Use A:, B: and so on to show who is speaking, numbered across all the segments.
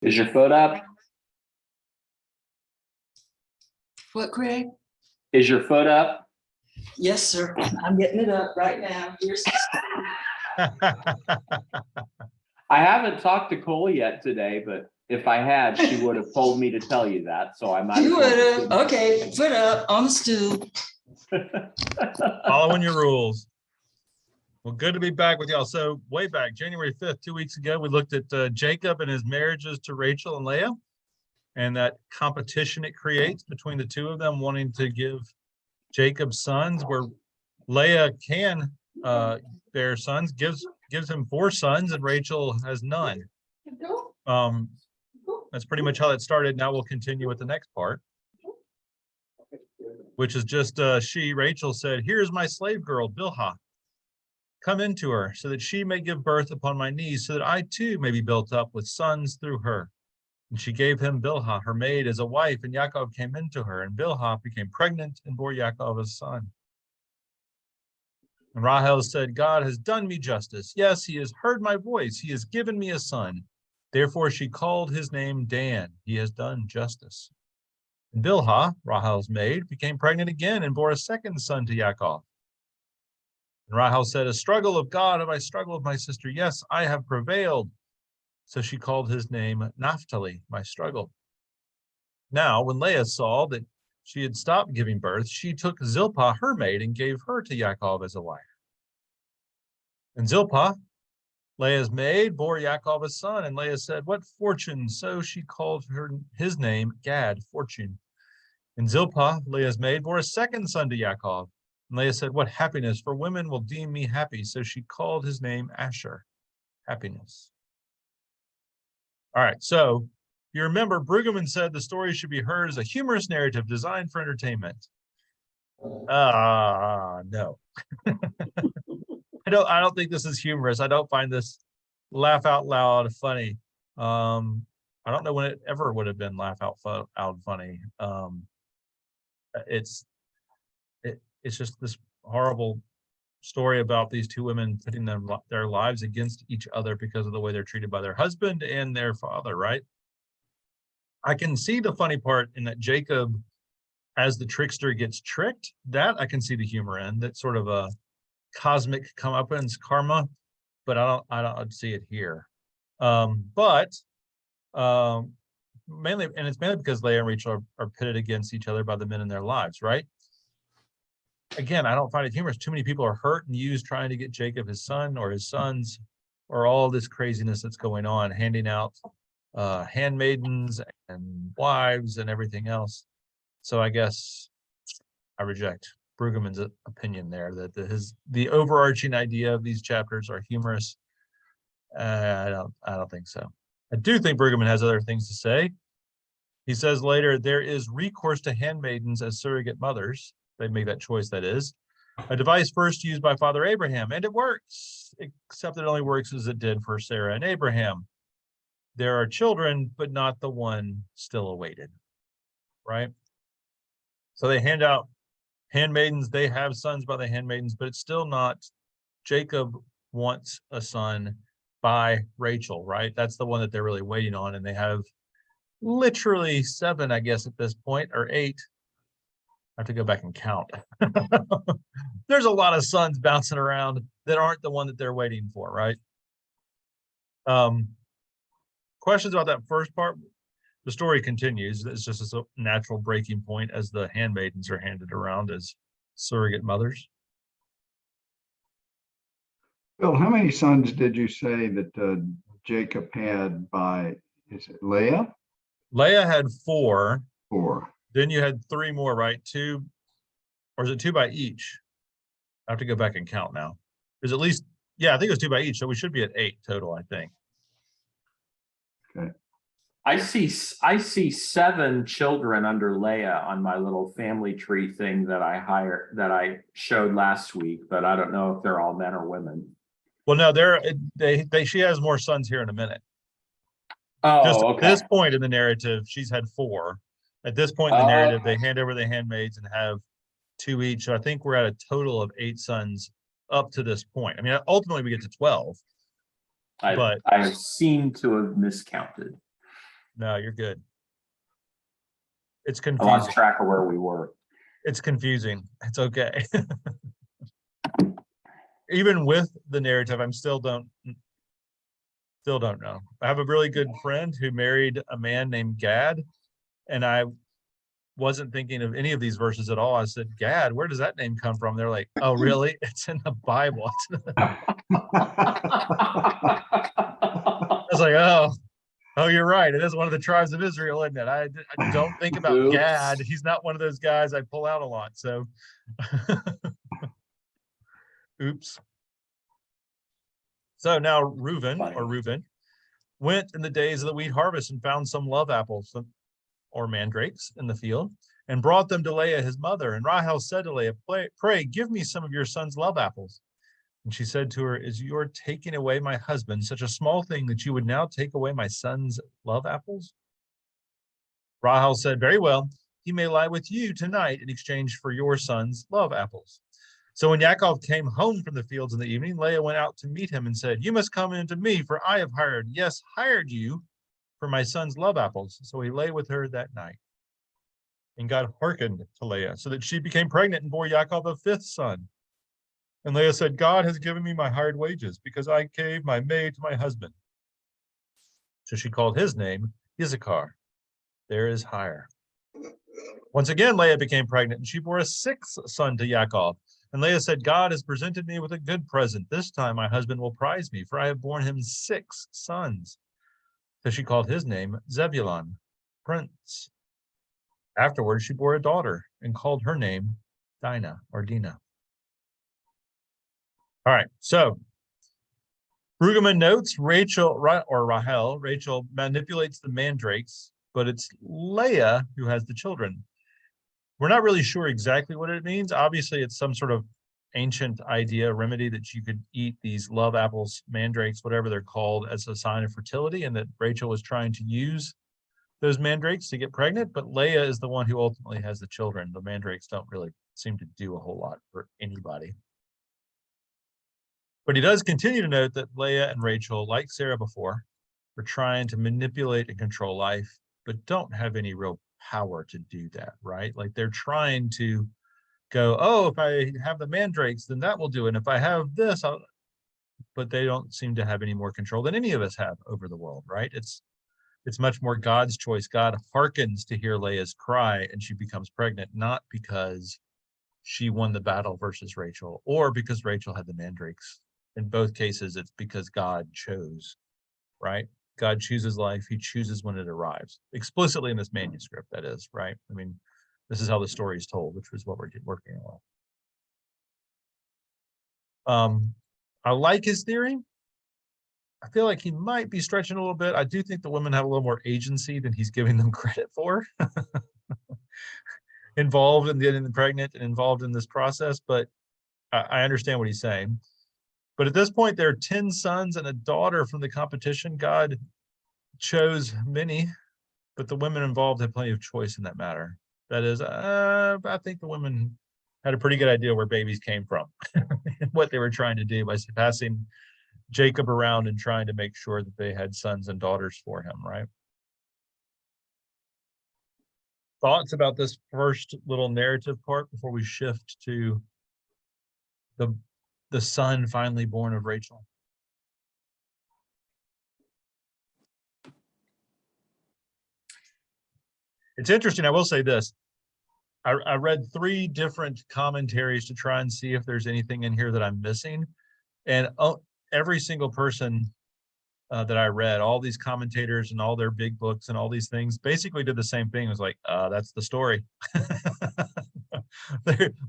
A: Is your foot up?
B: What, Craig?
A: Is your foot up?
B: Yes, sir. I'm getting it up right now. Here's
A: I haven't talked to Cole yet today, but if I had, she would have told me to tell you that, so I might.
B: you would have. Okay, foot up on the stool.
C: Following your rules. Well, good to be back with y'all. So way back, January 5th, 2 weeks ago, we looked at Jacob and his marriages to Rachel and Leah and that competition it creates between the two of them wanting to give Jacob sons, where Leah can bear sons, gives him 4 sons, and Rachel has none. That's pretty much how that started. Now we'll continue with the next part, which is just Rachel said, "Here's my slave girl, Bilhah. Come into her, so that she may give birth upon my knees, so that I too may be built up with sons through her." And she gave him Bilhah, her maid, as a wife, and Yaakov came into her, and Bilhah became pregnant and bore Yaakov a son. And Rahel said, "God has done me justice. Yes, he has heard my voice. He has given me a son." Therefore she called his name Dan. He has done justice. And Bilhah, Rahel's maid, became pregnant again and bore a second son to Yaakov. And Rahel said, "A struggle of God have I struggled with my sister. Yes, I have prevailed." So she called his name Naphtali, my struggle. Now, when Leah saw that she had stopped giving birth, she took Zilpah, her maid, and gave her to Yaakov as a wife. And Zilpah, Leah's maid, bore Yaakov a son, and Leah said, "What fortune?" So she called his name Gad, fortune. And Zilpah, Leah's maid, bore a second son to Yaakov. And Leah said, "What happiness, for women will deem me happy." So she called his name Asher, happiness. All right, so you remember Brueggemann said the story should be heard as a humorous narrative designed for entertainment. No. I don't think this is humorous. I don't find this laugh out loud funny. I don't know when it ever would have been laugh out loud funny. It's just this horrible story about these two women putting their lives against each other because of the way they're treated by their husband and their father, right? I can see the funny part in that Jacob, as the trickster, gets tricked. That I can see the humor in. That's sort of a cosmic comeuppance karma, but I don't see it here. Mainly, and it's mainly because Leah and Rachel are pitted against each other by the men in their lives, right? Again, I don't find it humorous. Too many people are hurt and used trying to get Jacob his son or his sons, or all this craziness that's going on, handing out handmaidens and wives and everything else. So I guess I reject Brueggemann's opinion there that the overarching idea of these chapters are humorous. I don't think so. I do think Brueggemann has other things to say. He says later, there is recourse to handmaidens as surrogate mothers. They make that choice, that is. A device first used by Father Abraham, and it works, except it only works as it did for Sarah and Abraham. There are children, but not the one still awaited, right? So they hand out handmaidens, they have sons by the handmaidens, but it's still not. Jacob wants a son by Rachel, right? That's the one that they're really waiting on, and they have literally 7, I guess, at this point, or 8. I have to go back and count. There's a lot of sons bouncing around that aren't the one that they're waiting for, right? Questions about that first part? The story continues. It's just a natural breaking point as the handmaidens are handed around as surrogate mothers.
D: Bill, how many sons did you say that Jacob had by, is it Leah?
C: Leah had 4.
D: 4.
C: Then you had 3 more, right? 2, or is it 2 by each? I have to go back and count now. There's at least, yeah, I think it was 2 by each. So we should be at 8 total, I think.
D: Okay.
A: I see 7 children under Leah on my little family tree thing that I showed last week, but I don't know if they're all men or women.
C: Well, no, she has more sons here in a minute.
A: Oh,
C: Just
A: okay.
C: at this point in the narrative, she's had 4. At this point in the narrative, they hand over the handmaids and have 2 each. So I think we're at a total of 8 sons up to this point. I mean, ultimately we get to 12.
A: I seem to have miscounted.
C: No, you're good. It's
A: I lost
C: confusing.
A: track of where we were.
C: It's confusing. It's okay. Even with the narrative, I'm still don't know. I have a really good friend who married a man named Gad, and I wasn't thinking of any of these verses at all. I said, Gad, where does that name come from? They're like, oh, really? It's in the Bible. I was like, oh, you're right. It is one of the tribes of Israel, isn't it? I don't think about
A: Oops.
C: Gad. He's not one of those guys I pull out a lot. So, oops. So now Reuben went in the days of the wheat harvest and found some love apples or mandrakes in the field and brought them to Leah, his mother. And Rahel said to Leah, pray, give me some of your son's love apples. And she said to her, is your taking away my husband such a small thing that you would now take away my son's love apples? Rahel said, very well, he may lie with you tonight in exchange for your son's love apples. So when Yaakov came home from the fields in the evening, Leah went out to meet him and said, you must come in to me, for I have hired you for my son's love apples. So he lay with her that night. And God hearkened to Leah, so that she became pregnant and bore Yaakov a fifth son. And Leah said, God has given me my hired wages, because I gave my maid to my husband. So she called his name Issachar. There is hire. Once again, Leah became pregnant, and she bore a sixth son to Yaakov. And Leah said, God has presented me with a good present. This time my husband will prize me, for I have borne him 6 sons. So she called his name Zebulun, prince. Afterwards, she bore a daughter and called her name Dinah or Dinah. All right, so Brueggemann notes Rachel manipulates the mandrakes, but it's Leah who has the children. We're not really sure exactly what it means. Obviously, it's some sort of ancient remedy that you could eat these love apples, mandrakes, whatever they're called, as a sign of fertility, and that Rachel was trying to use those mandrakes to get pregnant, but Leah is the one who ultimately has the children. The mandrakes don't really seem to do a whole lot for anybody. But he does continue to note that Leah and Rachel, like Sarah before, are trying to manipulate and control life, but don't have any real power to do that, right? Like they're trying to go, oh, if I have the mandrakes, then that will do it. And if I have this, but they don't seem to have any more control than any of us have over the world, right? It's much more God's choice. God hearkens to hear Leah's cry and she becomes pregnant, not because she won the battle versus Rachel or because Rachel had the mandrakes. In both cases, it's because God chose, right? God chooses life. He chooses when it arrives, explicitly in this manuscript, that is, right? I mean, this is how the story is told, which was what we're working on. I like his theory. I feel like he might be stretching a little bit. I do think the women have a little more agency than he's giving them credit for. Involved in getting them pregnant and involved in this process, but I understand what he's saying. But at this point, there are 10 sons and a daughter from the competition. God chose many, but the women involved had plenty of choice in that matter. That is, I think the women had a pretty good idea where babies came from and what they were trying to do by passing Jacob around and trying to make sure that they had sons and daughters for him, right? Thoughts about this first little narrative part before we shift to the son finally born of Rachel? It's interesting. I will say this. I read 3 different commentaries to try and see if there's anything in here that I'm missing. And every single person that I read, all these commentators and all their big books and all these things basically did the same thing. It was like, that's the story.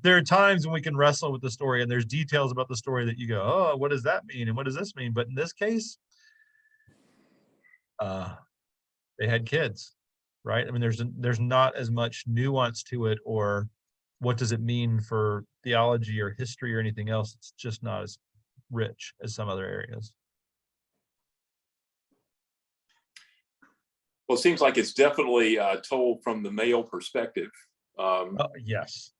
C: There are times when we can wrestle with the story and there's details about the story that you go, oh, what does that mean? And what does this mean? But in this case, they had kids, right? I mean, there's not as much nuance to it, or what does it mean for theology or history or anything else. It's just not as rich as some other areas.
E: Well, it seems like it's definitely told from the male perspective.
C: Yes.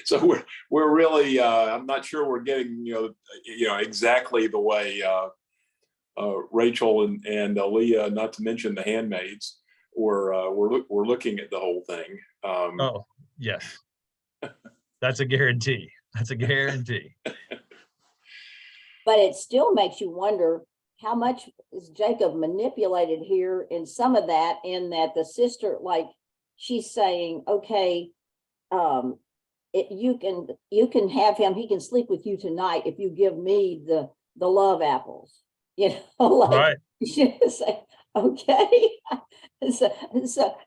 E: So we're really I'm not sure we're getting you know exactly the way Rachel and Leah, not to mention the handmaids, we're looking at the whole thing.
C: Oh, yes. That's a guarantee. That's a guarantee.
F: But it still makes you wonder how much is Jacob manipulated here in some of that, in that the sister, like, she's saying, okay, you can have him, he can sleep with you tonight if you give me the love apples. You know, like,
C: Right.
F: she say, okay. So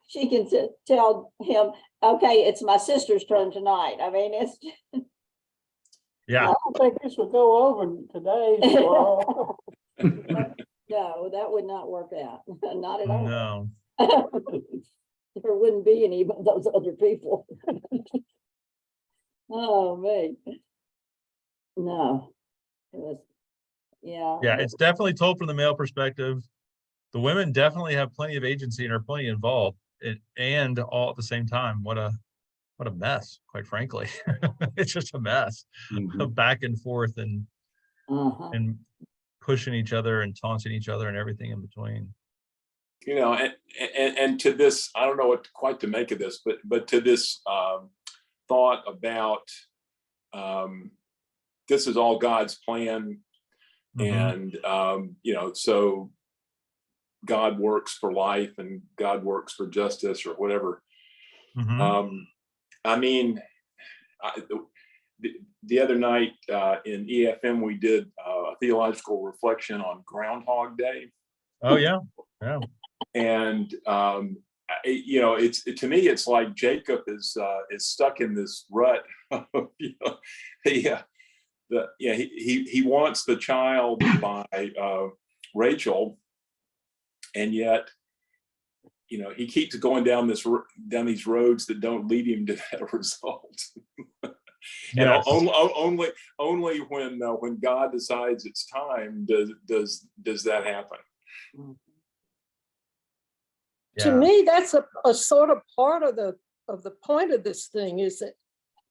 F: she can tell him, okay, it's my sister's turn tonight. I mean, it's
C: Yeah.
G: I don't think this will go over today. Well,
F: no, that would not work out. Not at all.
C: No.
F: There wouldn't be any of those other people. Oh, man. No. It was, yeah.
C: Yeah, it's definitely told from the male perspective. The women definitely have plenty of agency and are plenty involved, and all at the same time. What a mess, quite frankly. It's just a mess of back and forth and pushing each other and taunting each other and everything in between.
E: You know, and to this, I don't know what quite to make of this, but to this thought about this is all God's plan, and you know, so God works for life and God works for justice or whatever. I mean, the other night in EFM we did a theological reflection on Groundhog Day.
C: Oh yeah, yeah.
E: And you know, to me, it's like Jacob is stuck in this rut. You know, he wants the child by Rachel, and yet, you know, he keeps going down these roads that don't lead him to that result. And only when God decides it's time does that happen.
G: to me, that's a sort of part of the point of this thing, is that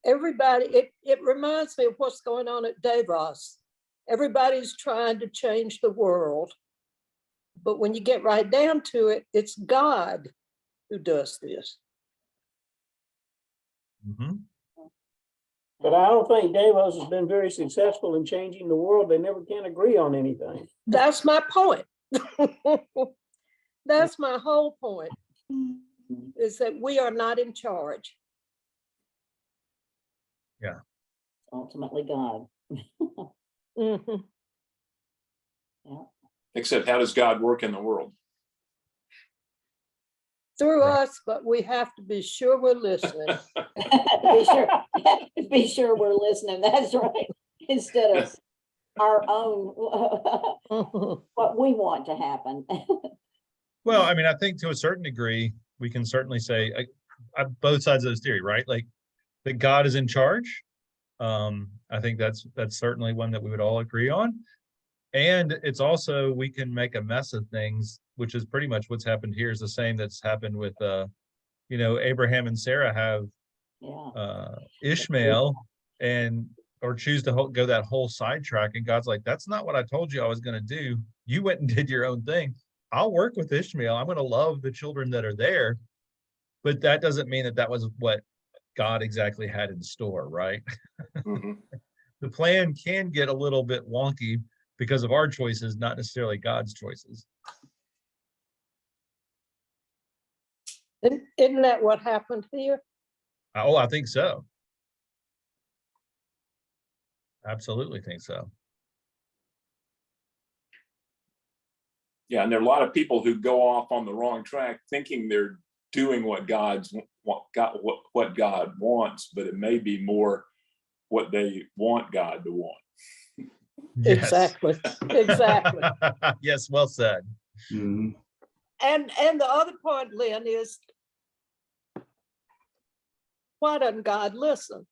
G: everybody, it reminds me of what's going on at Davos. Everybody's trying to change the world. But when you get right down to it, it's God who does this.
H: But I don't think Davos has been very successful in changing the world. They never can agree on anything.
G: That's my point. That's my whole point, is that we are not in charge.
C: Yeah.
F: Ultimately God.
G: Mhm.
F: Yeah.
E: Except, how does God work in the world?
G: Through us, but we have to be sure we're listening.
F: Be sure we're listening. That's right. Instead of our own, what we want to happen.
C: Well, I mean, I think to a certain degree, we can certainly say both sides of this theory, right? Like that God is in charge. I think that's certainly one that we would all agree on. And it's also, we can make a mess of things, which is pretty much what's happened here, is the same that's happened with, you know, Abraham and Sarah have Ishmael, or choose to go that whole sidetrack. And God's like, that's not what I told you I was going to do. You went and did your own thing. I'll work with Ishmael. I'm going to love the children that are there. But that doesn't mean that was what God exactly had in store, right? The plan can get a little bit wonky because of our choices, not necessarily God's choices.
G: Isn't that what happened here?
C: Oh, I think so. Absolutely think so.
E: Yeah, and there are a lot of people who go off on the wrong track thinking they're doing what God wants, but it may be more what they want God to want.
C: Yes.
G: Exactly. Exactly.
C: Yes, well said.
D: Mhm.
G: And the other point, Lynn, is why doesn't God listen?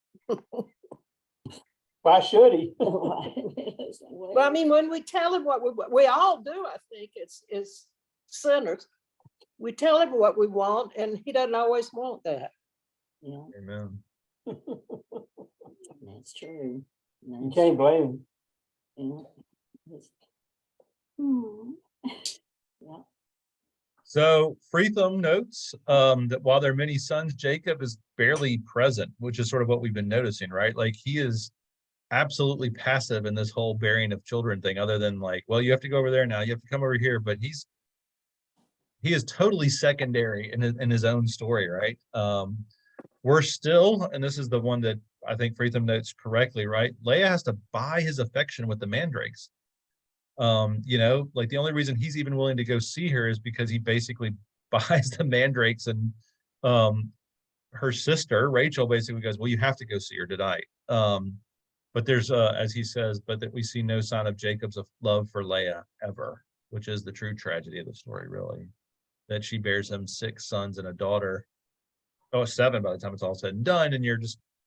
H: Why should he?
G: Well, I mean, when we tell him what we all do, I think, it's sinners. We tell him what we want, and he doesn't always want that.
F: Yeah,
C: Amen.
F: that's true.
H: You can't blame him.
F: Yeah. Hmm.
C: So Freetham notes that while there are many sons, Jacob is barely present, which is sort of what we've been noticing, right? Like he is absolutely passive in this whole bearing of children thing, other than like, well, you have to go over there now, you have to come over here, but he is totally secondary in his own story, right? We're still, and this is the one that I think Freetham notes correctly, right? Leah has to buy his affection with the mandrakes. You know, like the only reason he's even willing to go see her is because he basically buys the mandrakes, and her sister Rachel basically goes, well, you have to go see her tonight. But there's as he says, but that we see no sign of Jacob's love for Leah ever, which is the true tragedy of the story, really, that she bears him 6 sons and a daughter. Oh, 7 by the time it's all said and done,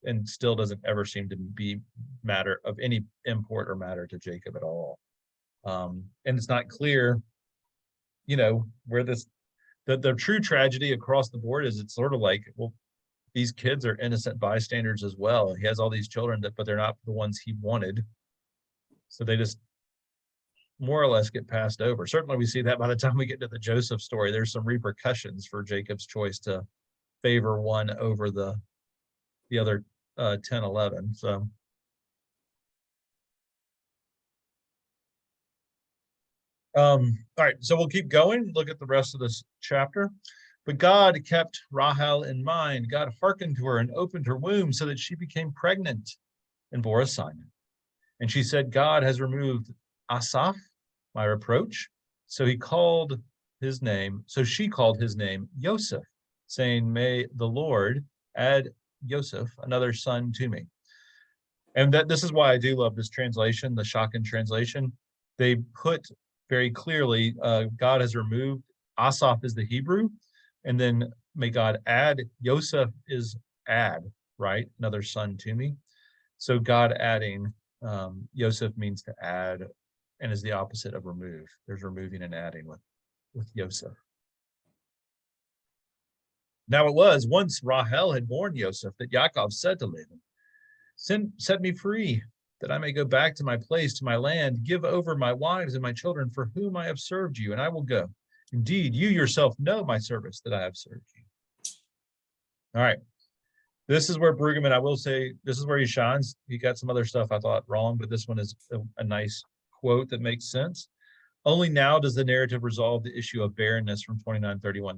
C: and still doesn't ever seem to be matter of any import or matter to Jacob at all. And it's not clear, you know, where the true tragedy across the board is. It's sort of like, well, these kids are innocent bystanders as well. He has all these children but they're not the ones he wanted. So they just more or less get passed over. Certainly we see that by the time we get to the Joseph story, there's some repercussions for Jacob's choice to favor one over the other 10, 11. So all right, so we'll keep going, look at the rest of this chapter. But God kept Rahel in mind. God hearkened to her and opened her womb so that she became pregnant and bore a son. And she said, God has removed Asaph, my reproach. So she called his name Joseph, saying, may the Lord add Joseph, another son, to me. And this is why I do love this translation, the Shotgun translation. They put very clearly, God has removed. Asaph is the Hebrew, and then may God add. Joseph is add, right? Another son to me. So God adding, Joseph means to add, and is the opposite of remove. There's removing and adding with Joseph. Now it was once Rahel had borne Joseph that Yaakov said to Laban, set me free, that I may go back to my place, to my land, give over my wives and my children for whom I have served you, and I will go. Indeed, you yourself know my service that I have served you. All right. This is where Brueggemann, I will say, this is where he shines. He got some other stuff I thought wrong, but this one is a nice quote that makes sense. Only now does the narrative resolve the issue of barrenness from 29:31.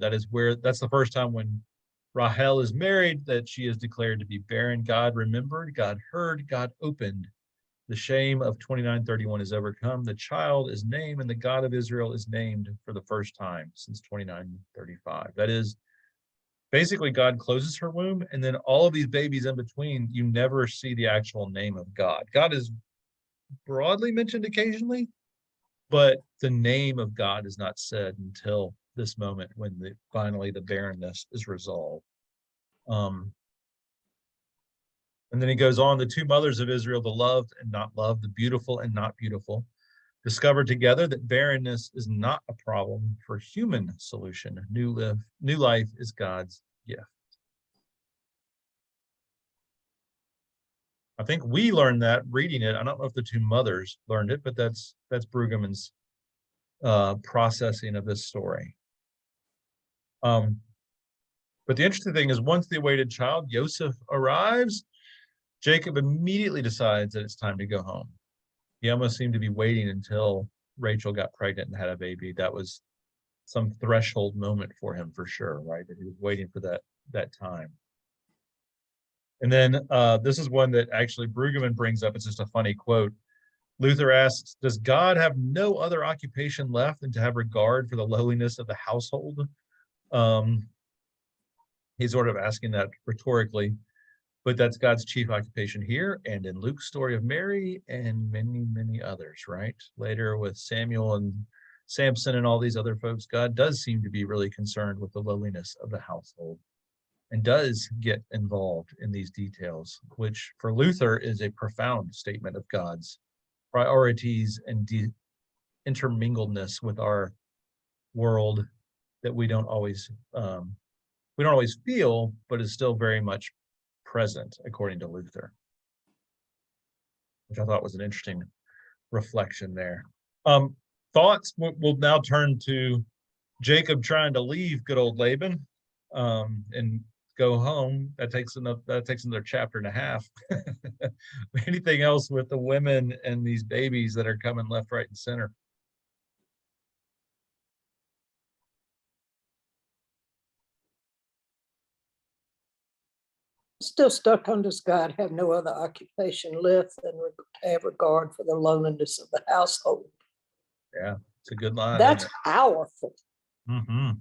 C: That's the first time when Rahel is married that she is declared to be barren. God remembered, God heard, God opened. The shame of 29:31 is overcome. The child is named, and the God of Israel is named for the first time since 29:35. That is, basically God closes her womb, and then all of these babies in between, you never see the actual name of God. God is broadly mentioned occasionally, but the name of God is not said until this moment when finally the barrenness is resolved. And then he goes on, the 2 mothers of Israel, the loved and not loved, the beautiful and not beautiful, discovered together that barrenness is not a problem for human solution. New life is God's gift. I think we learned that reading it. I don't know if the 2 mothers learned it, but that's Brueggemann's processing of this story. But the interesting thing is, once the awaited child, Joseph, arrives, Jacob immediately decides that it's time to go home. He almost seemed to be waiting until Rachel got pregnant and had a baby. That was some threshold moment for him, for sure, right? That he was waiting for that time. And then this is one that actually Brueggemann brings up. It's just a funny quote. Luther asks, does God have no other occupation left than to have regard for the lowliness of the household? He's sort of asking that rhetorically, but that's God's chief occupation here and in Luke's story of Mary and many, many others, right? Later with Samuel and Samson and all these other folks, God does seem to be really concerned with the lowliness of the household and does get involved in these details, which for Luther is a profound statement of God's priorities and intermingledness with our world that we don't always feel, but is still very much present, according to Luther, which I thought was an interesting reflection there. thoughts will now turn to Jacob trying to leave good old Laban and go home. That takes another chapter and a half. Anything else with the women and these babies that are coming left, right, and center?
G: Still stuck on this God have no other occupation left than have regard for the loneliness of the household.
C: Yeah, it's a good line.
G: That's powerful.
C: Mm-hmm.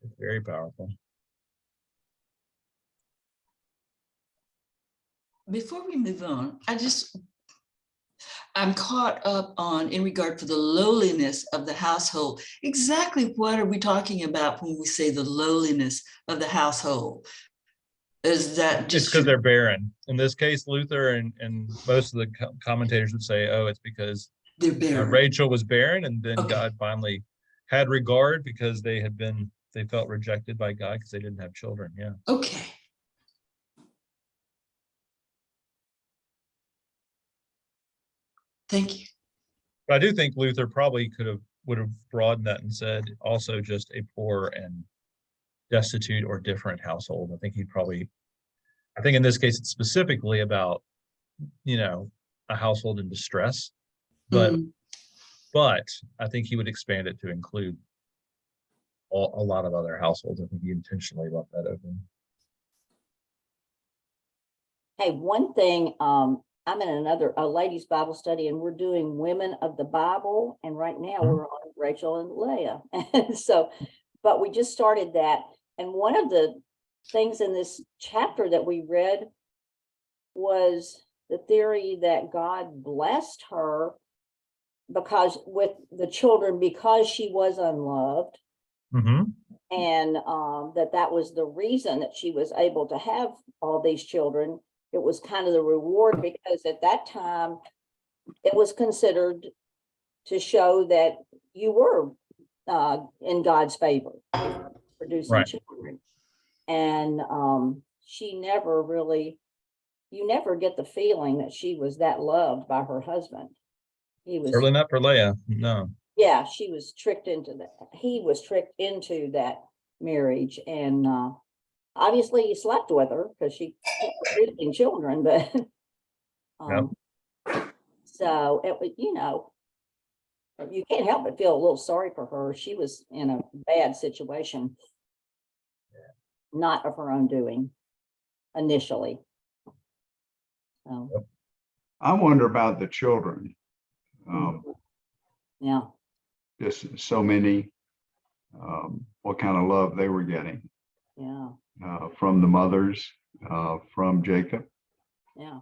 C: It's very powerful.
B: Before we move on, I'm caught up on in regard to the lowliness of the household. Exactly what are we talking about when we say the lowliness of the household? Is that
C: It's
B: just
C: because they're barren. In this case, Luther and most of the commentators would say, oh, it's because
B: they're barren?
C: Rachel was barren, and then
B: Okay.
C: God finally had regard because they felt rejected by God because they didn't have children. Yeah.
B: Okay. Thank you.
C: But I do think Luther probably would have broadened that and said also just a poor and destitute or different household. I think in this case it's specifically about, a household in distress, but I think he would expand it to include a lot of other households. I think he intentionally left that open.
F: Hey, one thing, I'm in a ladies' Bible study, and we're doing Women of the Bible, and right now we're on Rachel and Leah. And so, but we just started that, and one of the things in this chapter that we read was the theory that God blessed her because with the children because she was unloved, and that was the reason that she was able to have all these children. It was kind of the reward because at that time it was considered to show that you were in God's favor, producing
C: Right.
F: children. And she never really, you never get the feeling that she was that loved by her husband. He was
C: Certainly not for Leah. No.
F: Yeah, she was tricked into that. He was tricked into that marriage, and obviously he slept with her because she kept producing children. But so it was, you can't help but feel a little sorry for her. She was in a bad situation, not of her own doing initially. So
D: I wonder about the children.
F: yeah.
D: Just so many, what kind of love they were getting
F: Yeah.
D: from the mothers, from Jacob.
F: Yeah.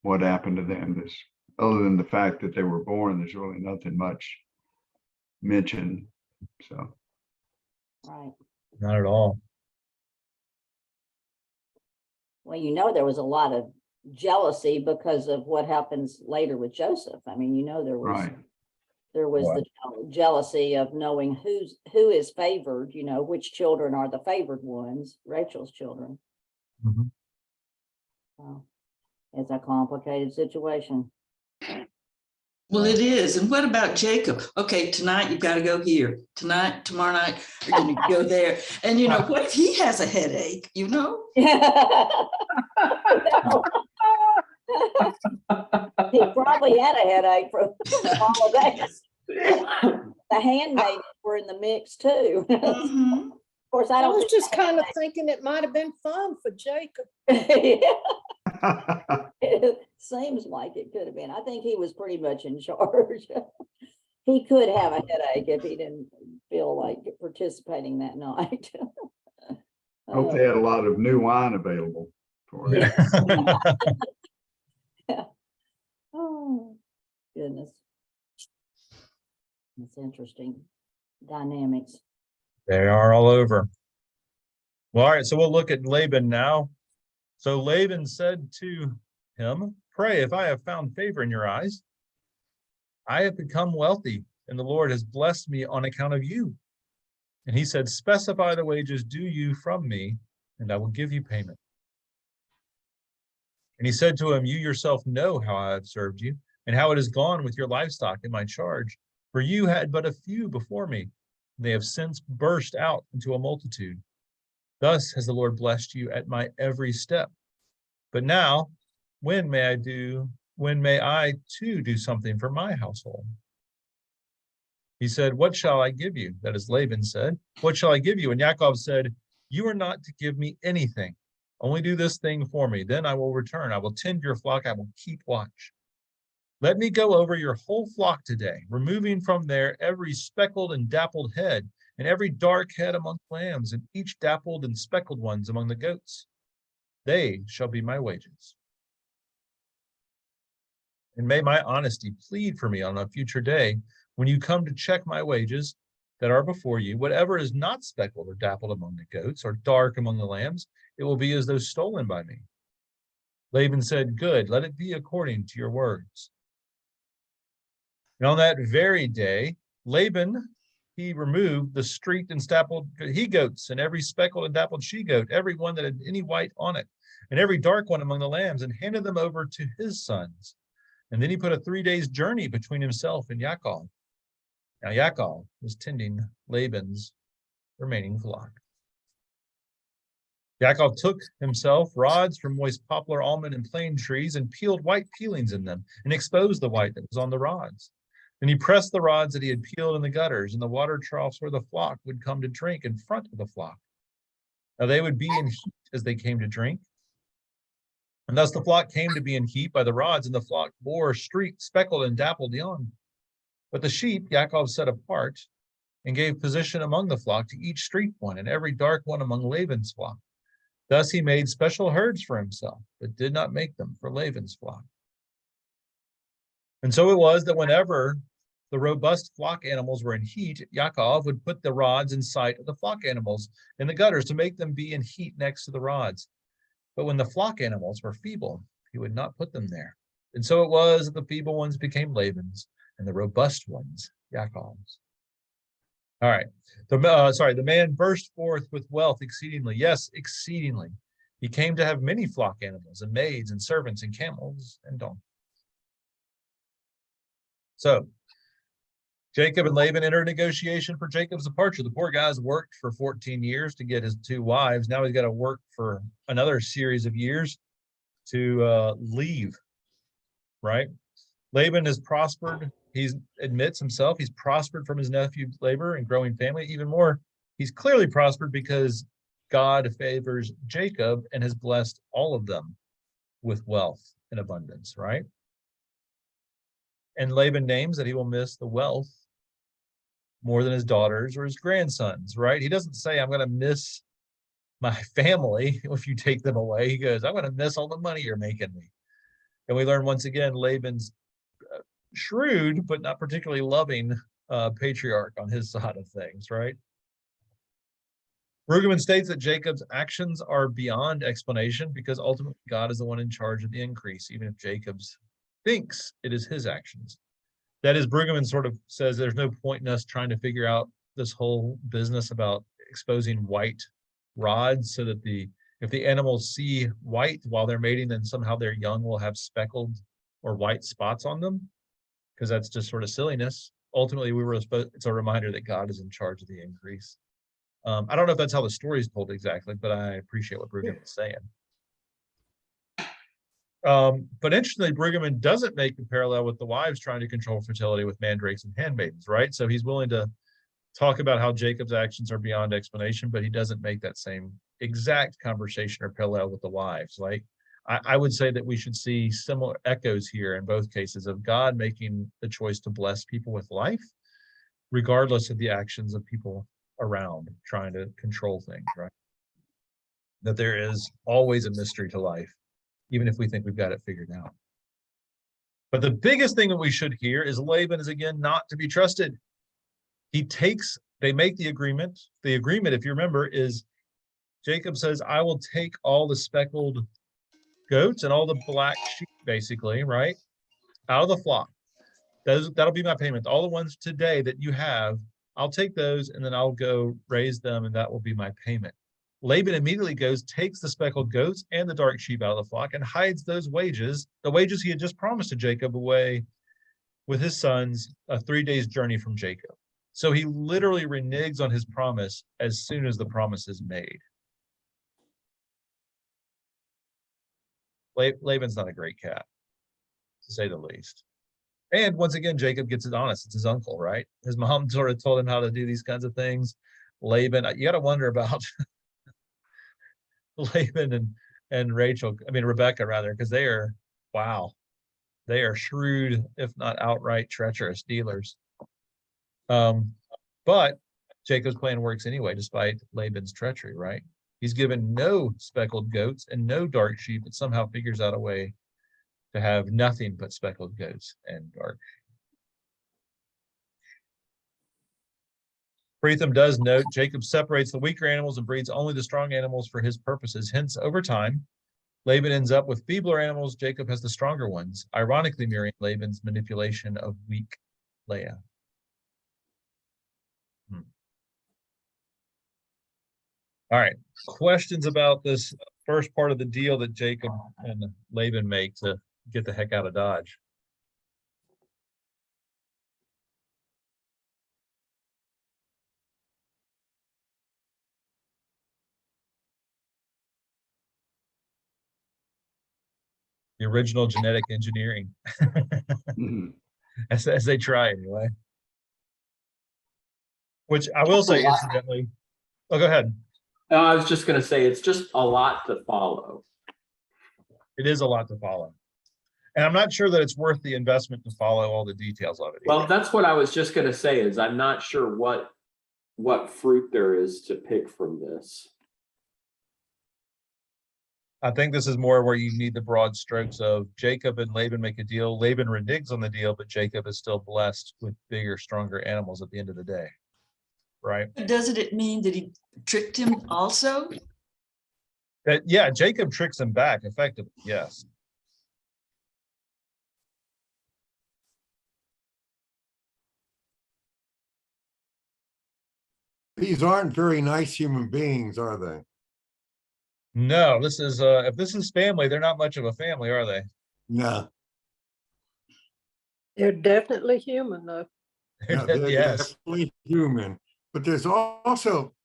D: What happened to them? Other than the fact that they were born, there's really nothing much mentioned. So,
F: Right.
C: Not at all.
F: Well, there was a lot of jealousy because of what happens later with Joseph. I mean, there was
D: right.
F: the jealousy of knowing who is favored, which children are the favored ones, Rachel's children. So it's a complicated situation.
B: Well, it is. And what about Jacob? Okay, tonight you've got to go here. Tonight, tomorrow night, you're going to go there. And what if he has a headache, He probably
F: had a headache from all of that. The handmaids were in the mix too.
B: Mhm.
F: Of course, I
G: I
F: don't
G: was
F: think
G: just kind of thinking it might have been fun for Jacob.
F: It seems like it could have been. I think he was pretty much in charge. He could have a headache if he didn't feel like participating that night.
D: Hope they had a lot of new wine available for it.
F: Oh, goodness. That's interesting. Dynamics.
C: They are all over. Well, all right, so we'll look at Laban now. So Laban said to him, "Pray, if I have found favor in your eyes, I have become wealthy, and the Lord has blessed me on account of you. And he said, specify the wages due you from me, and I will give you payment. And he said to him, you yourself know how I have served you, and how it has gone with your livestock in my charge. For you had but a few before me, and they have since burst out into a multitude. Thus has the Lord blessed you at my every step. But now, when may I too do something for my household? He said, what shall I give you? That is, Laban said, what shall I give you? And Yaakov said, you are not to give me anything. Only do this thing for me. Then I will return. I will tend your flock. I will keep watch. Let me go over your whole flock today, removing from there every speckled and dappled head, and every dark head among lambs, and each dappled and speckled ones among the goats. They shall be my wages. And may my honesty plead for me on a future day, when you come to check my wages that are before you, whatever is not speckled or dappled among the goats, or dark among the lambs, it will be as though stolen by me. Laban said, good, let it be according to your words. And on that very day, Laban, he removed the streaked and dappled he-goats, and every speckled and dappled she-goat, every one that had any white on it, and every dark one among the lambs, and handed them over to his sons. And then he put a 3 days journey between himself and Yaakov. Now Yaakov was tending Laban's remaining flock. Yaakov took himself rods from moist poplar, almond, and plane trees, and peeled white peelings in them, and exposed the white that was on the rods. Then he pressed the rods that he had peeled in the gutters and the water troughs where the flock would come to drink in front of the flock. Now they would be in heat as they came to drink. And thus the flock came to be in heat by the rods, and the flock bore streaked, speckled, and dappled young. But the sheep Yaakov set apart and gave position among the flock to each streaked one, and every dark one among Laban's flock. Thus he made special herds for himself, but did not make them for Laban's flock. And so it was that whenever the robust flock animals were in heat, Yaakov would put the rods in sight of the flock animals in the gutters to make them be in heat next to the rods. But when the flock animals were feeble, he would not put them there. And so it was that the feeble ones became Laban's, and the robust ones Yaakov's. All right. The man burst forth with wealth exceedingly. Yes, exceedingly. He came to have many flock animals and maids and servants and camels and donkeys. So Jacob and Laban entered negotiation for Jacob's departure. The poor guy's worked for 14 years to get his 2 wives. Now he's got to work for another series of years to leave, right? Laban has prospered. He admits himself he's prospered from his nephew's labor and growing family. Even more, he's clearly prospered because God favors Jacob and has blessed all of them with wealth and abundance, right? And Laban names that he will miss the wealth more than his daughters or his grandsons, right? He doesn't say, I'm going to miss my family if you take them away. He goes, I'm going to miss all the money you're making me. And we learn once again, Laban's shrewd, but not particularly loving patriarch on his side of things, right? Brueggemann states that Jacob's actions are beyond explanation because ultimately God is the one in charge of the increase, even if Jacob's thinks it is his actions. That is, Brueggemann sort of says there's no point in us trying to figure out this whole business about exposing white rods so that if the animals see white while they're mating, then somehow their young will have speckled or white spots on them, because that's just sort of silliness. Ultimately, it's a reminder that God is in charge of the increase. I don't know if that's how the story is told exactly, but I appreciate what Brueggemann is saying. But interestingly, Brueggemann doesn't make the parallel with the wives trying to control fertility with mandrakes and handmaidens, right? So he's willing to talk about how Jacob's actions are beyond explanation, but he doesn't make that same exact conversation or parallel with the wives. Like, I would say that we should see similar echoes here in both cases of God making the choice to bless people with life, regardless of the actions of people around trying to control things, right? That there is always a mystery to life, even if we think we've got it figured out. But the biggest thing that we should hear is Laban is again not to be trusted. They make the agreement. The agreement, if you remember, is Jacob says, I will take all the speckled goats and all the black sheep, basically, right, out of the flock. That'll be my payment. All the ones today that you have, I'll take those and then I'll go raise them and that will be my payment. Laban immediately goes, takes the speckled goats and the dark sheep out of the flock and hides those wages, the wages he had just promised to Jacob, away with his sons, a 3 days journey from Jacob. So he literally reneges on his promise as soon as the promise is made. Laban's not a great cat, to say the least. And once again, Jacob gets it honest. It's his uncle, right? His mom sort of told him how to do these kinds of things. Laban, you got to wonder about Laban and Rachel, I mean, Rebecca rather, because they are, wow, they are shrewd, if not outright treacherous dealers. But Jacob's plan works anyway, despite Laban's treachery, right? He's given no speckled goats and no dark sheep, but somehow figures out a way to have nothing but speckled goats and dark. Preetham does note Jacob separates the weaker animals and breeds only the strong animals for his purposes. Hence, over time, Laban ends up with feebler animals. Jacob has the stronger ones, ironically mirroring Laban's manipulation of weak Leah. All right, questions about this first part of the deal that Jacob and Laban make to get the heck out of Dodge? The original genetic engineering,
D: Mhm.
C: as they try anyway. Which I will say, incidentally. Oh, go ahead.
A: I was just gonna say, it's just a lot to follow.
C: It is a lot to follow. And I'm not sure that it's worth the investment to follow all the details of it.
A: Well, that's what I was just gonna say, is I'm not sure what fruit there is to pick from this.
C: I think this is more where you need the broad strokes of Jacob and Laban make a deal. Laban reneges on the deal, but Jacob is still blessed with bigger, stronger animals at the end of the day. Right?
B: Doesn't it mean that he tricked him also?
C: Yeah, Jacob tricks him back effectively, yes.
I: These aren't very nice human beings, are they?
C: No, this is if this is family, they're not much of a family, are they?
I: No.
G: They're definitely human though.
I: Yeah, they're
C: Yes.
I: definitely human. But there's also,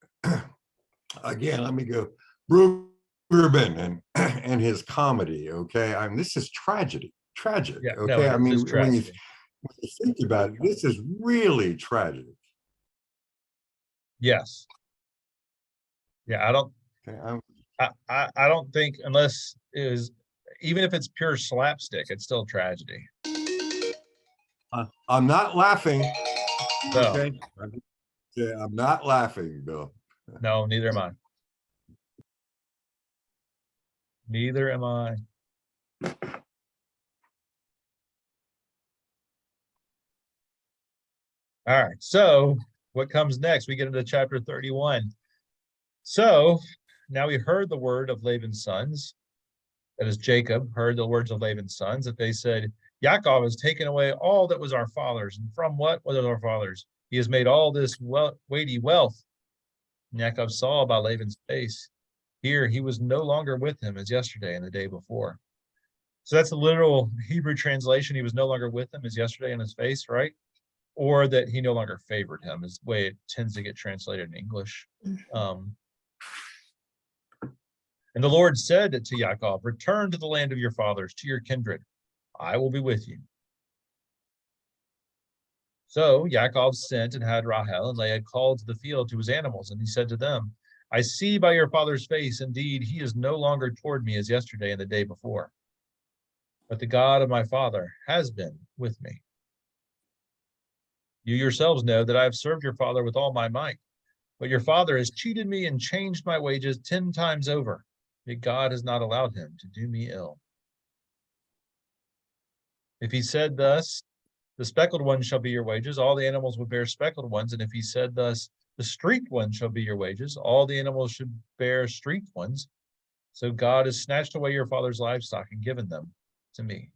I: again, let me go, Reuben and his comedy, okay? I mean, this is tragic,
C: Yeah, no,
I: okay? I
C: it
I: mean,
C: is
I: when you
C: tragedy.
I: think about it, this is really tragic.
C: Yes. Yeah, I don't
I: Okay,
C: I don't think, unless it is, even if it's pure slapstick, it's still tragedy.
I: I'm not laughing,
C: No,
I: okay? Yeah, I'm not laughing, Bill.
C: no, neither am I. Neither am I. All right, so what comes next? We get into chapter 31. So now we heard the word of Laban's sons. That is, Jacob heard the words of Laban's sons, that they said, Yaakov has taken away all that was our father's. And from what was our father's? He has made all this weighty wealth. And Yaakov saw by Laban's face. Here he was no longer with him as yesterday and the day before. So that's the literal Hebrew translation. He was no longer with him as yesterday in his face, right? Or that he no longer favored him, is the way it tends to get translated in English. And the Lord said to Yaakov, return to the land of your fathers, to your kindred. I will be with you. So Yaakov sent and had Rahel and Leah called to the field to his animals, and he said to them, I see by your father's face, indeed, he is no longer toward me as yesterday and the day before. But the God of my father has been with me. You yourselves know that I have served your father with all my might, but your father has cheated me and changed my wages 10 times over. Yet God has not allowed him to do me ill. If he said thus, the speckled one shall be your wages, all the animals would bear speckled ones. And if he said thus, the streaked one shall be your wages, all the animals should bear streaked ones. So God has snatched away your father's livestock and given them to me.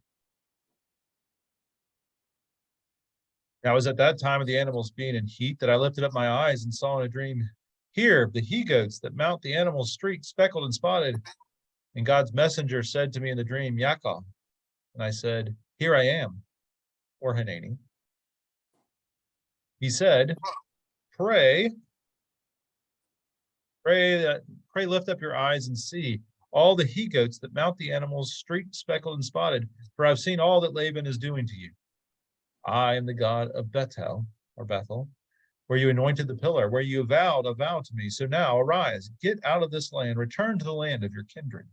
C: Now it was at that time of the animals being in heat that I lifted up my eyes and saw in a dream, here, the he-goats that mount the animals' street, speckled and spotted. And God's messenger said to me in the dream, Yaakov. And I said, here I am, or Hanani. He said, pray, lift up your eyes and see all the he-goats that mount the animals, street, speckled and spotted, for I've seen all that Laban is doing to you. I am the God of Bethel, or Bethel, where you anointed the pillar, where you vowed a vow to me. So now arise, get out of this land, return to the land of your kindred.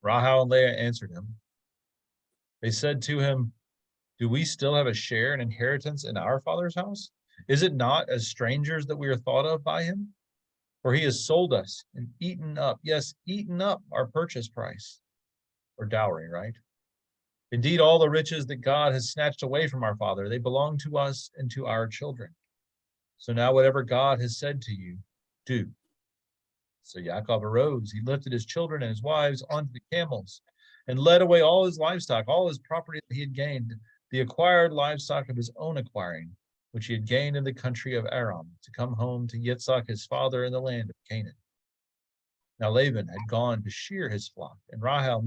C: Rahel and Leah answered him. They said to him, do we still have a share and inheritance in our father's house? Is it not as strangers that we are thought of by him? For he has sold us and eaten up, yes, eaten up our purchase price, or dowry, right? Indeed, all the riches that God has snatched away from our father, they belong to us and to our children. So now whatever God has said to you, do. So Yaakov arose, he lifted his children and his wives onto the camels and led away all his livestock, all his property that he had gained, the acquired livestock of his own acquiring, which he had gained in the country of Aram, to come home to Yitzhak his father in the land of Canaan. Now Laban had gone to shear his flock, and Rahel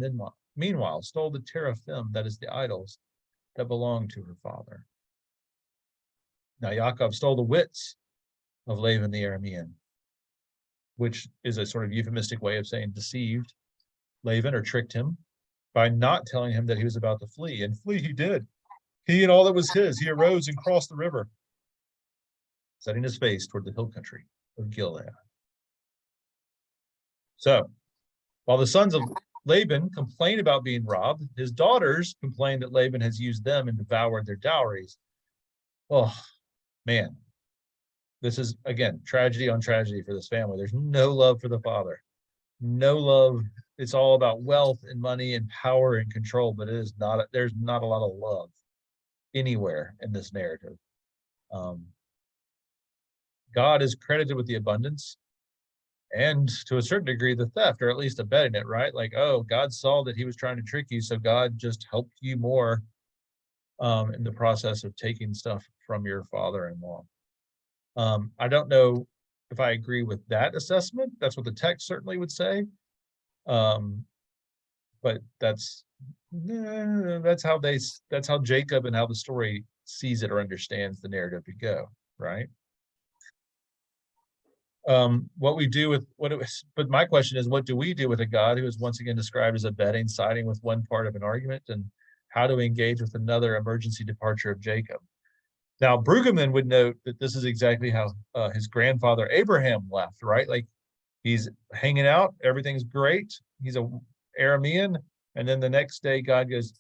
C: meanwhile stole the teraphim, that is the idols, that belonged to her father. Now Yaakov stole the wits of Laban the Aramean, which is a sort of euphemistic way of saying deceived Laban or tricked him by not telling him that he was about to flee. And flee he did. He and all that was his. He arose and crossed the river, setting his face toward the hill country of Gilead. So, while the sons of Laban complained about being robbed, his daughters complained that Laban has used them and devoured their dowries. Oh, man. This is, again, tragedy on tragedy for this family. There's no love for the father. No love. It's all about wealth and money and power and control, but there's not a lot of love anywhere in this narrative. God is credited with the abundance and to a certain degree the theft, or at least abetting it, right? Like, oh, God saw that he was trying to trick you, so God just helped you more in the process of taking stuff from your father-in-law. I don't know if I agree with that assessment. That's what the text certainly would say. But that's how Jacob and how the story sees it or understands the narrative to go, right? What we do with but my question is, what do we do with a God who is once again described as abetting, siding with one part of an argument, and how do we engage with another emergency departure of Jacob? Now, Brueggemann would note that this is exactly how his grandfather Abraham left, right? Like, he's hanging out, everything's great, he's a Aramean, and then the next day God goes,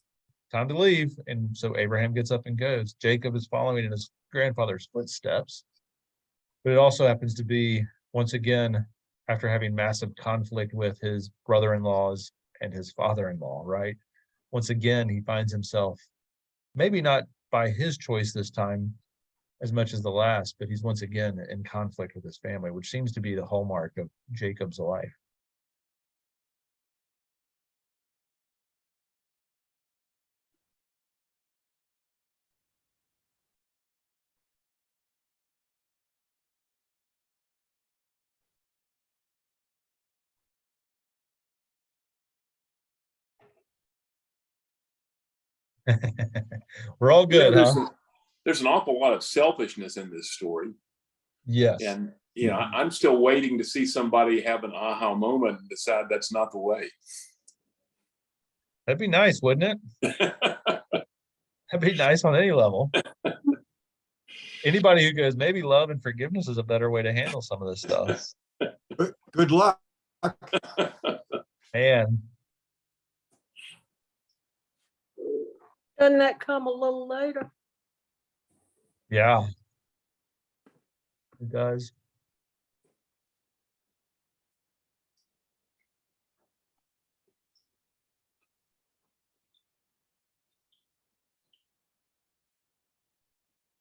C: time to leave, and so Abraham gets up and goes. Jacob is following in his grandfather's footsteps, but it also happens to be, once again, after having massive conflict with his brother-in-laws and his father-in-law, right? Once again, he finds himself, maybe not by his choice this time as much as the last, but he's once again in conflict with his family, which seems to be the hallmark of Jacob's life. We're all good, huh?
E: There's an awful lot of selfishness in this story.
C: Yes.
E: And, I'm still waiting to see somebody have an aha moment and decide that's not the way.
C: That'd be nice, wouldn't it? That'd be nice on any level. Anybody who goes, maybe love and forgiveness is a better way to handle some of this stuff.
I: Good luck.
C: Man.
G: Doesn't that come a little later?
C: Yeah. It does.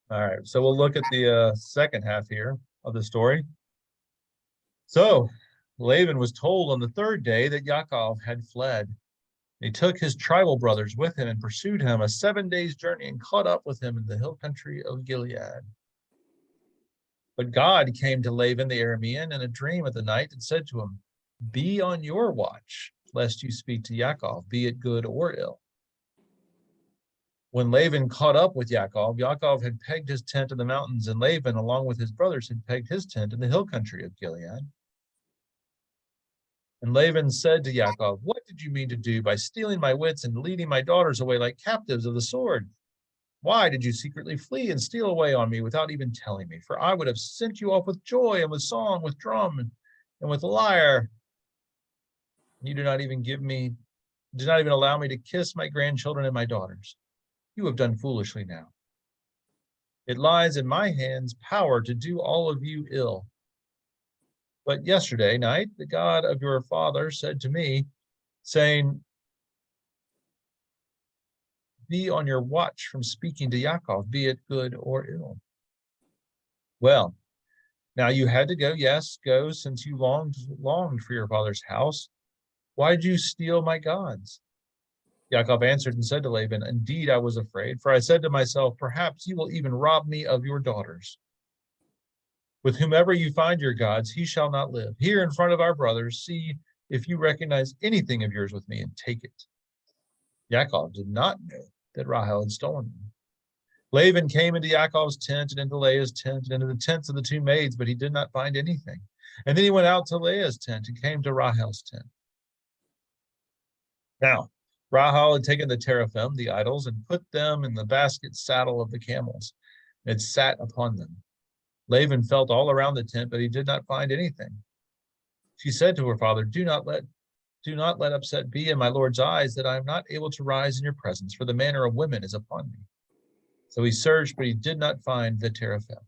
C: All right, so we'll look at the second half here of the story. So Laban was told on the third day that Yaakov had fled. He took his tribal brothers with him and pursued him a 7 days' journey and caught up with him in the hill country of Gilead. But God came to Laban the Aramean in a dream of the night and said to him, "Be on your watch, lest you speak to Yaakov, be it good or ill." When Laban caught up with Yaakov, Yaakov had pegged his tent in the mountains, and Laban, along with his brothers, had pegged his tent in the hill country of Gilead. And Laban said to Yaakov, "What did you mean to do by stealing my wits and leading my daughters away like captives of the sword? Why did you secretly flee and steal away on me without even telling me? For I would have sent you off with joy and with song, with drum and with lyre. You do not even allow me to kiss my grandchildren and my daughters. You have done foolishly now. It lies in my hands power to do all of you ill. But yesterday night, the God of your father said to me, saying, be on your watch from speaking to Yaakov, be it good or ill." Well, now you had to go, yes, go, since you longed for your father's house. Why did you steal my gods? Yaakov answered and said to Laban, "Indeed, I was afraid, for I said to myself, perhaps you will even rob me of your daughters. With whomever you find your gods, he shall not live. Here in front of our brothers, see if you recognize anything of yours with me and take it." Yaakov did not know that Rahel had stolen them. Laban came into Yaakov's tent and into Leah's tent and into the tents of the two maids, but he did not find anything. And then he went out to Leah's tent and came to Rahel's tent. Now, Rahel had taken the teraphim, the idols, and put them in the basket saddle of the camels, and had sat upon them. Laban felt all around the tent, but he did not find anything. She said to her father, Do not let upset be in my Lord's eyes that I am not able to rise in your presence, for the manner of women is upon me. So he searched, but he did not find the teraphim.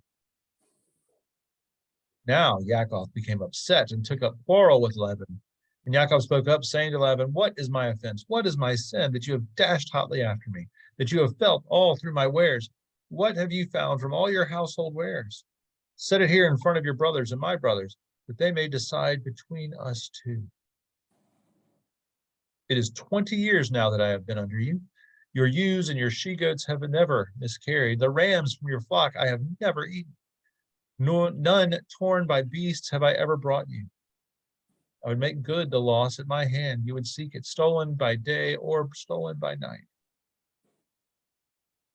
C: Now Yaakov became upset and took up quarrel with Laban. And Yaakov spoke up, saying to Laban, "What is my offense? What is my sin that you have dashed hotly after me, that you have felt all through my wares? What have you found from all your household wares? Set it here in front of your brothers and my brothers, that they may decide between us two. It is 20 years now that I have been under you. Your ewes and your she-goats have never miscarried. The rams from your flock I have never eaten. None torn by beasts have I ever brought you. I would make good the loss at my hand. You would seek it, stolen by day or stolen by night.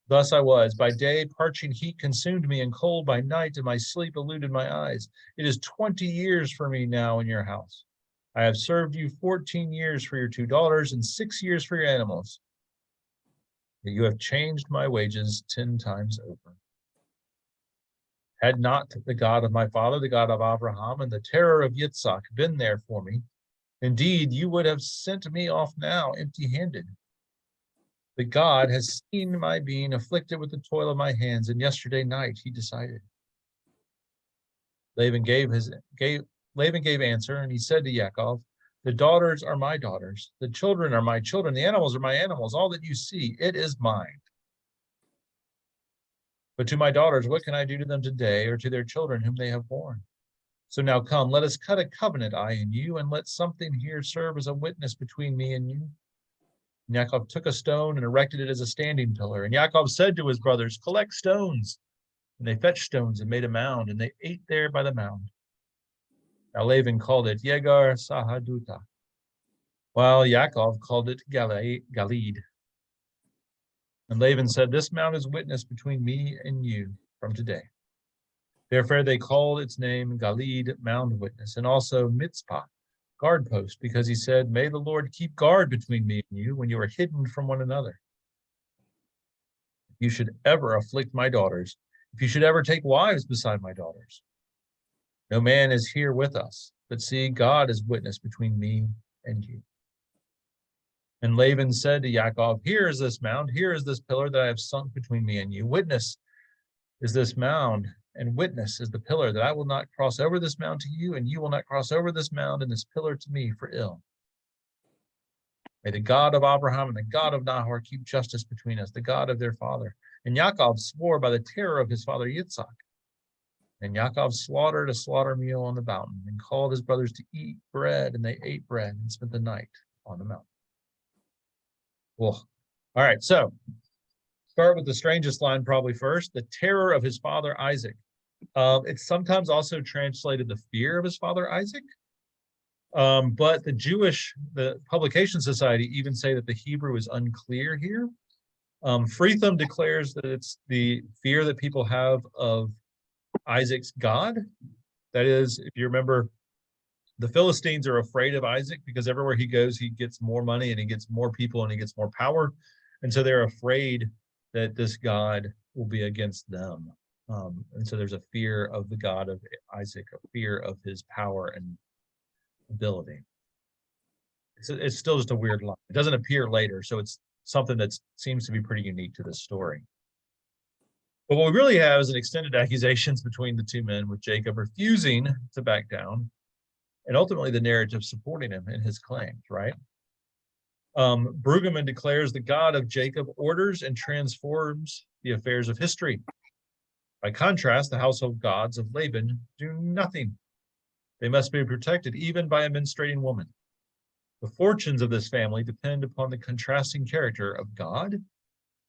C: Thus I was. By day, parching heat consumed me, and cold by night, and my sleep eluded my eyes. It is 20 years for me now in your house. I have served you 14 years for your 2 daughters and 6 years for your animals. Yet you have changed my wages 10 times over. Had not the God of my father, the God of Abraham, and the terror of Yitzhak been there for me, indeed, you would have sent me off now empty-handed. But God has seen my being afflicted with the toil of my hands, and yesterday night he decided. Laban gave answer, and he said to Yaakov, "The daughters are my daughters, the children are my children, the animals are my animals. All that you see, it is mine. But to my daughters, what can I do to them today, or to their children whom they have borne? So now come, let us cut a covenant, I and you, and let something here serve as a witness between me and you." And Yaakov took a stone and erected it as a standing pillar. And Yaakov said to his brothers, "Collect stones." And they fetched stones and made a mound, and they ate there by the mound. Now Laban called it Yegar Sahaduta, while Yaakov called it Galid. And Laban said, "This mound is witness between me and you from today." Therefore they called its name Galid, mound witness, and also Mitzpah, guard post, because he said, "May the Lord keep guard between me and you when you are hidden from one another. If you should ever afflict my daughters, if you should ever take wives beside my daughters, no man is here with us, but see, God is witness between me and you." And Laban said to Yaakov, "Here is this mound, here is this pillar that I have sunk between me and you. Witness is this mound, and witness is the pillar that I will not cross over this mound to you, and you will not cross over this mound and this pillar to me for ill. May the God of Abraham and the God of Nahor keep justice between us, the God of their father." And Yaakov swore by the terror of his father Yitzhak. And Yaakov slaughtered a slaughter meal on the mountain and called his brothers to eat bread, and they ate bread and spent the night on the mountain. Well, all right, so start with the strangest line probably first, the terror of his father Isaac. It's sometimes also translated the fear of his father Isaac. But the Publication Society even say that the Hebrew is unclear here. Freetham declares that it's the fear that people have of Isaac's God. That is, if you remember, the Philistines are afraid of Isaac because everywhere he goes, he gets more money and he gets more people and he gets more power. And so they're afraid that this God will be against them. And so there's a fear of the God of Isaac, a fear of his power and ability. It's still just a weird line. It doesn't appear later, so it's something that seems to be pretty unique to this story. But what we really have is an extended accusations between the two men, with Jacob refusing to back down, and ultimately the narrative supporting him in his claims, right? Brueggemann declares the God of Jacob orders and transforms the affairs of history. By contrast, the household gods of Laban do nothing. They must be protected even by a menstruating woman. The fortunes of this family depend upon the contrasting character of God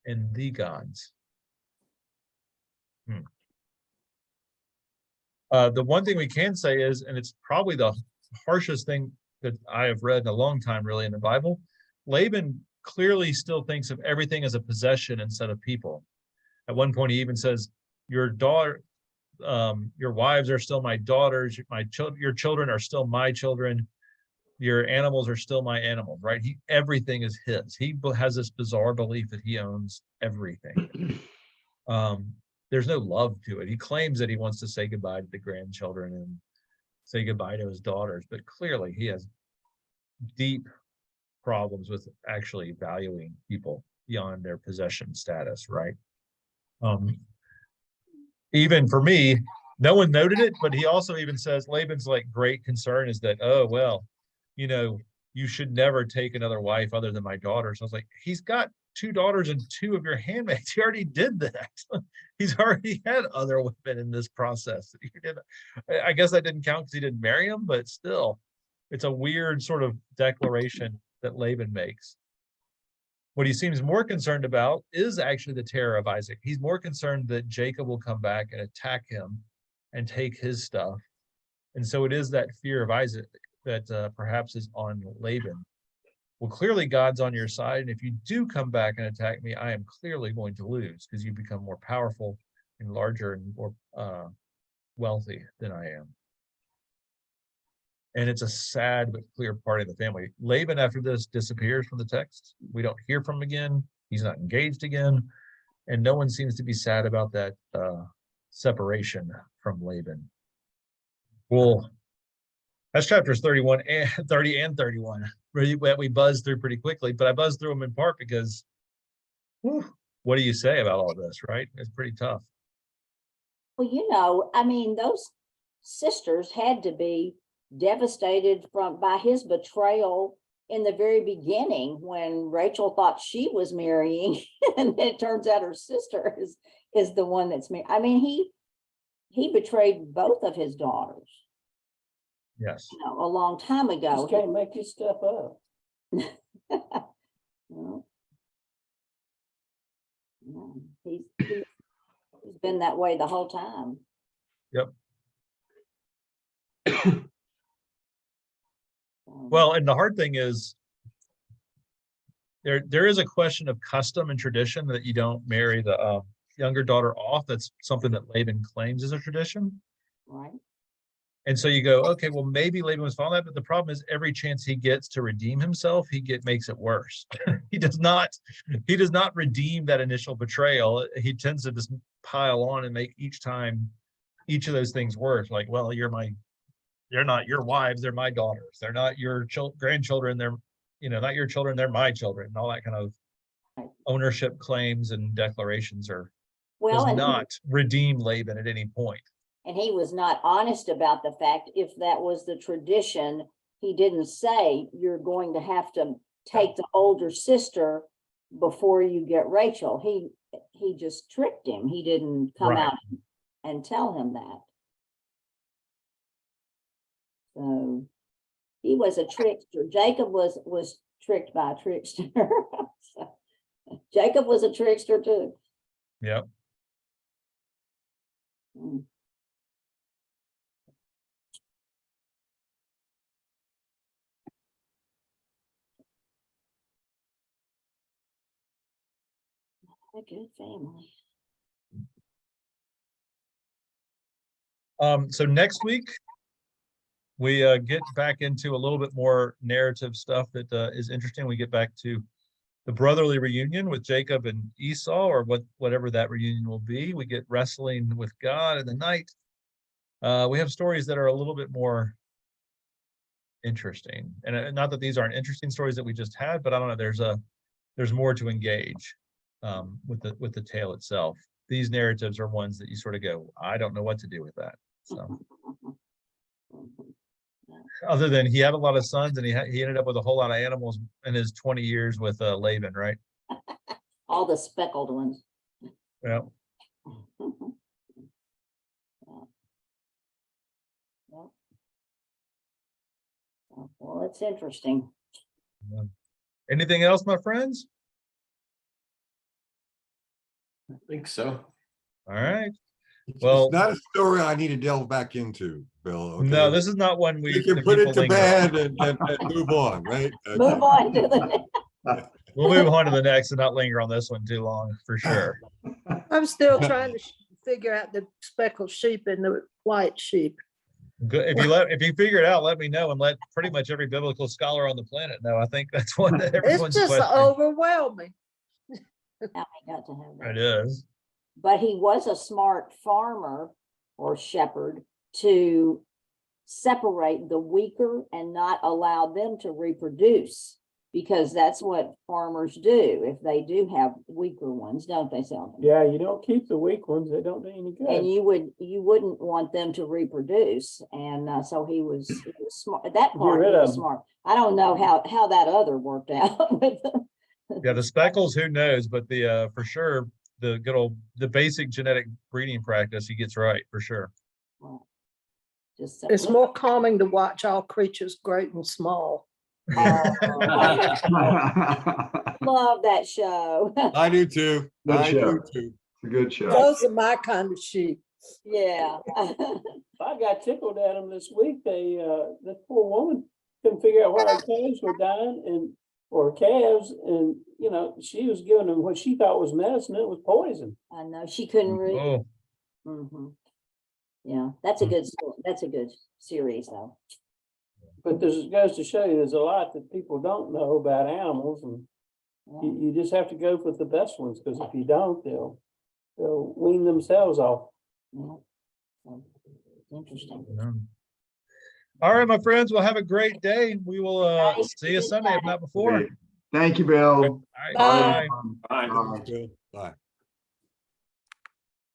C: and the gods. The one thing we can say is, and it's probably the harshest thing that I have read in a long time really in the Bible, Laban clearly still thinks of everything as a possession instead of people. At one point he even says, your wives are still my daughters, your children are still my children, your animals are still my animals, right? Everything is his. He has this bizarre belief that he owns everything. There's no love to it. He claims that he wants to say goodbye to the grandchildren and say goodbye to his daughters, but clearly he has deep problems with actually valuing people beyond their possession status, right? Even for me, no one noted it, but he also even says Laban's like great concern is that, oh, well, you should never take another wife other than my daughter. So I was like, he's got 2 daughters and 2 of your handmaids. He already did that. He's already had other women in this process. I guess that didn't count because he didn't marry them, but still, it's a weird sort of declaration that Laban makes. What he seems more concerned about is actually the terror of Isaac. He's more concerned that Jacob will come back and attack him and take his stuff. And so it is that fear of Isaac that perhaps is on Laban. Well, clearly God's on your side. And if you do come back and attack me, I am clearly going to lose because you become more powerful and larger and more wealthy than I am. And it's a sad but clear part of the family. Laban, after this, disappears from the text. We don't hear from him again. He's not engaged again. And no one seems to be sad about that separation from Laban. Well, that's chapters 31 and 30 and 31. We buzzed through pretty quickly, but I buzzed through them in part because, what do you say about all this, right? It's pretty tough.
F: Well, I mean, those sisters had to be devastated by his betrayal in the very beginning when Rachel thought she was marrying, and then it turns out her sister is the one that's married. I mean, he betrayed both of his daughters.
C: Yes.
F: A long time ago.
H: Just can't make this stuff up.
F: No. He's been that way the whole time.
C: Yep. Well, and the hard thing is there is a question of custom and tradition that you don't marry the younger daughter off. That's something that Laban claims is a tradition.
F: Right.
C: And so you go, okay, well, maybe Laban was following that, but the problem is every chance he gets to redeem himself, makes it worse. He does not redeem that initial betrayal. He tends to just pile on and make each of those things worse. Like, well, they're not your wives, they're my daughters. They're not your grandchildren, they're, not your children, they're my children. And all that kind of ownership claims and declarations does not redeem Laban at any point.
F: And he was not honest about the fact if that was the tradition. He didn't say you're going to have to take the older sister before you get Rachel. He just tricked him. He didn't come out and tell him that. So he was a trickster. Jacob was tricked by a trickster. So, Jacob was a trickster too.
C: Yep.
F: Mm. A good family.
C: So next week, we get back into a little bit more narrative stuff that is interesting. We get back to the brotherly reunion with Jacob and Esau, or whatever that reunion will be. We get wrestling with God in the night. We have stories that are a little bit more interesting, and not that these aren't interesting stories that we just had, but I don't know. There's more to engage with the tale itself. These narratives are ones that you sort of go, I don't know what to do with that. So, other than he had a lot of sons, and he ended up with a whole lot of animals in his 20 years with Laban, right?
F: All the speckled ones.
C: Yeah.
F: Well, it's interesting.
C: Anything else, my friends?
A: I think so.
C: All right.
I: It's
C: Well-
I: not a story I need to delve back into, Bill. Okay?
C: No, this is not one we
I: You can
C: that
I: put
C: people
I: it to
C: linger on.
I: bed and move on, right?
F: Move on to the.
C: We'll move on to the next and not linger on this one too long, for sure.
G: I'm still trying to figure out the speckled sheep and the white sheep.
C: Good. If you figure it out, let me know, and let pretty much every biblical scholar on the planet know. I think that's one that
G: It's
C: everyone's
G: just
C: questioning.
G: overwhelming.
F: Now we got to have that.
C: It is.
F: But he was a smart farmer or shepherd to separate the weaker and not allow them to reproduce, because that's what farmers do. If they do have weaker ones, don't they, Selden?
H: Yeah, you don't keep the weak ones. They don't do any
F: And
H: good.
F: you wouldn't want them to reproduce, and so he was smart. That
H: Get
F: part he
H: rid of
F: was
H: 'em.
F: smart. I don't know how that other worked out with them.
C: Yeah, the speckles, who knows? But the for sure, the basic genetic breeding practice he gets right, for sure.
F: Just
G: It's more calming to watch all creatures great and small.
F: love that show.
I: I do too.
D: Good
I: I
D: show.
I: do too.
D: It's a good show.
G: Those are my kind of sheep.
F: Yeah.
H: I got tickled at them this week. This poor woman couldn't figure out why her calves were dying or calves, and she was giving them what she thought was medicine. It was poison.
F: I know she couldn't read.
C: Oh,
F: Mhm. Yeah, that's a good story. That's a good series though.
H: But this goes to show you there's a lot that people don't know about animals, and
F: Yeah.
H: you just have to go with the best ones, because if you don't, they'll wean themselves off.
F: Yeah. So, interesting.
C: yeah. All right, my friends. Well, have a great day. We will
F: Thanks.
C: see you Sunday, if not before.
D: Thank you, Bill.
C: All right,
G: Bye.
C: bye.
E: Bye.
D: Bye.
I: Bye.